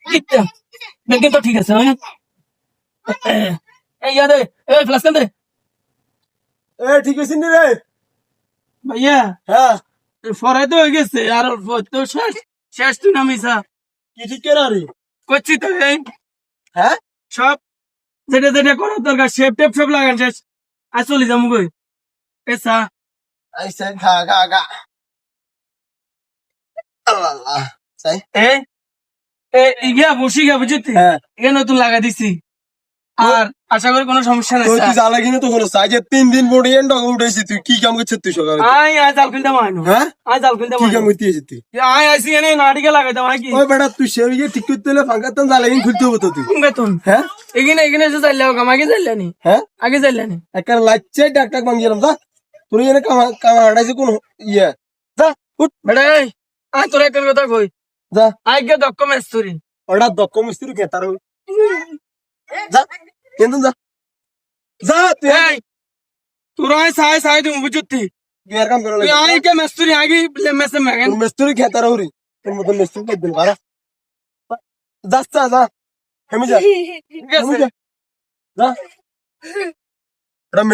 দেখেন তো ঠিক আছে এই ইয়াদে এই ফ্লাশ কেন দে এ ঠিক আছে নি রে? ভাইয়া হ্যাঁ, ফরাই তো হয়ে গেছে আর অল্প তো শেষ শেষ তুই নামিসা কি ঠিক কেনা রে? করছি তো এই হ্যাঁ, সব যেটা যেটা করার দরকার শেপ টেপ সব লাগান শেষ আর চলে যাবো গই এসা আইসা খা খা খা। আল্লাহ আল্লাহ। সাই। এই ইয়া বসি গা বুঝতি হ্যাঁ। এখানে নতুন লাগা দিছি আর আশা করি কোনো সমস্যা নাই তুই স্যার। জ্বালা কিনে তো কোনো সাইজে 3 দিন পরে এন্ড উঠেছি, তুই কি কাম করছিস তুই সকালে? আয় জাল কিনতে মাইনো হ্যাঁ, আয় জাল কিনতে কি কাম মাইনো করতে এসেছিস তুই? আয় আইসি এনে নাটিকে লাগাইতাম আয় কি ওই বেটা তুই সে ইয়ে ঠিক করতে হলে ফাঁকাতাম জ্বালা কিনে খুলতে হতো তুই। বেতন হ্যাঁ, এখানে এসে চাইলে হোক আগে চাইলে নি হ্যাঁ, আগে চাইলে নি একটা লাচ্চে ডাক ডাক ভাঙিয়ে যা। তুই এনে কামা কামা হাঁটাইছে কোন ইয়ে? যা উঠ বেটা এই আয় তোর একটা কথা কই যা। আয় গে দক্ষ মেস্তুরি ওটা দক্ষ মিস্ত্রি খেতার যা কিন্তু যা যা তুই এই তোরা আয় সাই সাই তুমি বুঝতি বিয়ার কাম করে তুই আয় কে মেস্তুরি আগে মেসে মেগেন মিস্ত্রি খেতার হরি তোর মতন মিস্ত্রি পাইবেন বারা যাচ্ছা যা হেমি যা ঠিক আছে হেমি যা যা এটা